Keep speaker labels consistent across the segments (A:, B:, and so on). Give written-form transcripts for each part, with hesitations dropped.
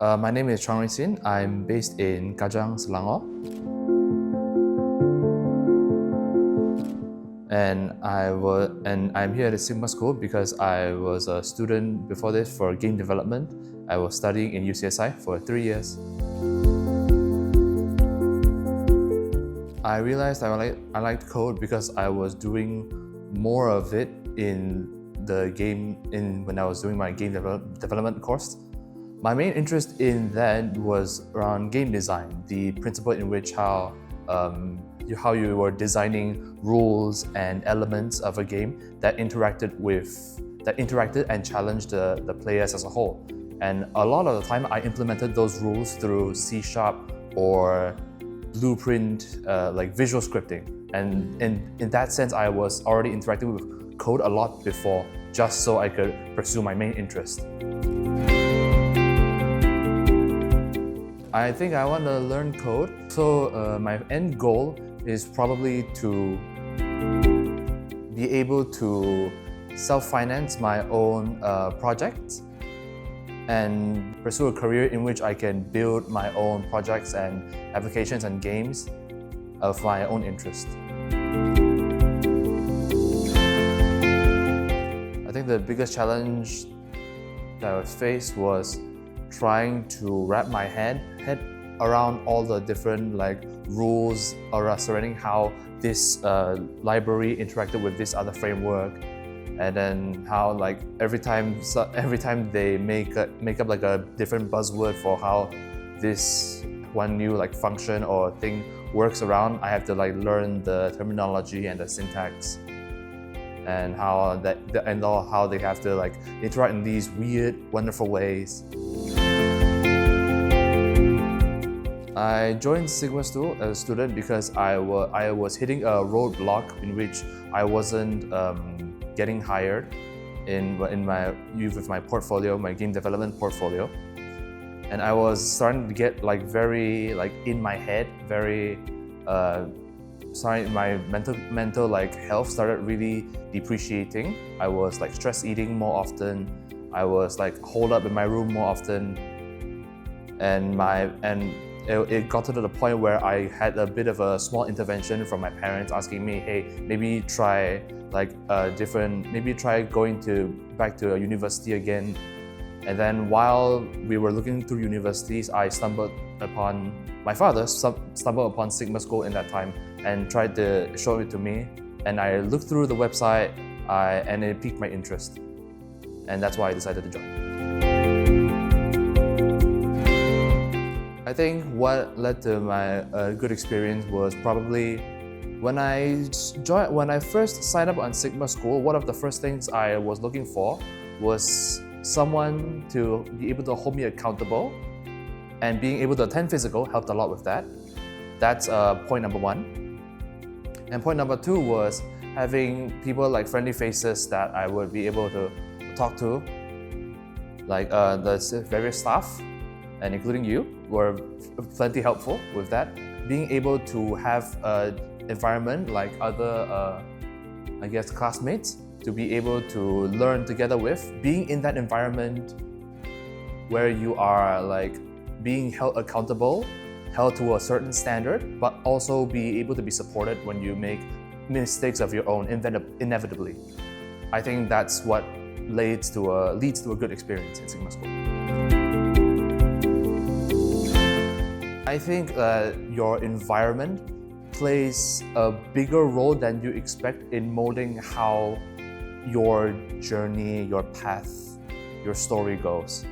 A: My name is Chong Rui Xin. I'm based in Kajang, Selangor. And I'm here at Sigmaschool because I was a student before this for game development. I was studying in UCSI for 3 years. I realized I liked code because I was doing more of it in the game when I was doing my game development course. My main interest in that was around game design, the principle in which how you were designing rules and elements of a game that interacted and challenged the players as a whole. And a lot of the time, I implemented those rules through C# or Blueprint, like visual scripting. And in that sense, I was already interacting with code a lot before, just so I could pursue my main interest. I think I want to learn code. So my end goal is probably to be able to self-finance my own projects and pursue a career in which I can build my own projects and applications and games of my own interest. I think the biggest challenge that I faced was trying to wrap my head around all the different rules surrounding how this library interacted with this other framework, and then how every time they make up a different buzzword for how this one new function or thing works around. I have to learn the terminology and the syntax, and how they have to interact in these weird, wonderful ways. I joined Sigmaschool as a student because I was hitting a roadblock in which I wasn't getting hired with my portfolio, my game development portfolio, and I was starting to get very in my head, my mental health started really depreciating. I was stress eating more often. I was holed up in my room more often, and it got to the point where I had a bit of a small intervention from my parents asking me, hey, maybe try going back to a university again. And then while we were looking through universities, my father stumbled upon Sigmaschool in that time and tried to show it to me. And I looked through the website and it piqued my interest. And that's why I decided to join. I think what led to my good experience was probably when I first signed up on Sigmaschool. One of the first things I was looking for was someone to be able to hold me accountable, and being able to attend physical helped a lot with that. That's point number one. And point number two was having people friendly faces that I would be able to talk to, the various staff, and including you, were plenty helpful with that. Being able to have an environment like other, classmates to be able to learn together with. Being in that environment where you are being held accountable, held to a certain standard, but also be able to be supported when you make mistakes of your own inevitably. I think that's what leads to a good experience in Sigmaschool. I think your environment plays a bigger role than you expect in molding how your journey, your path, your story goes.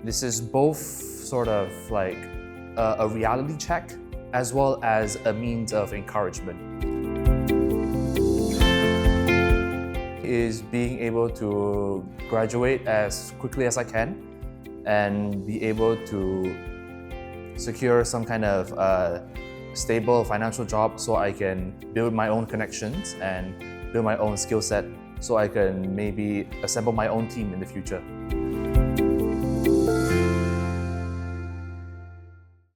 A: This is both sort of a reality check as well as a means of encouragement. Is being able to graduate as quickly as I can and be able to secure some kind of stable financial job so I can build my own connections and build my own skill set so I can maybe assemble my own team in the future.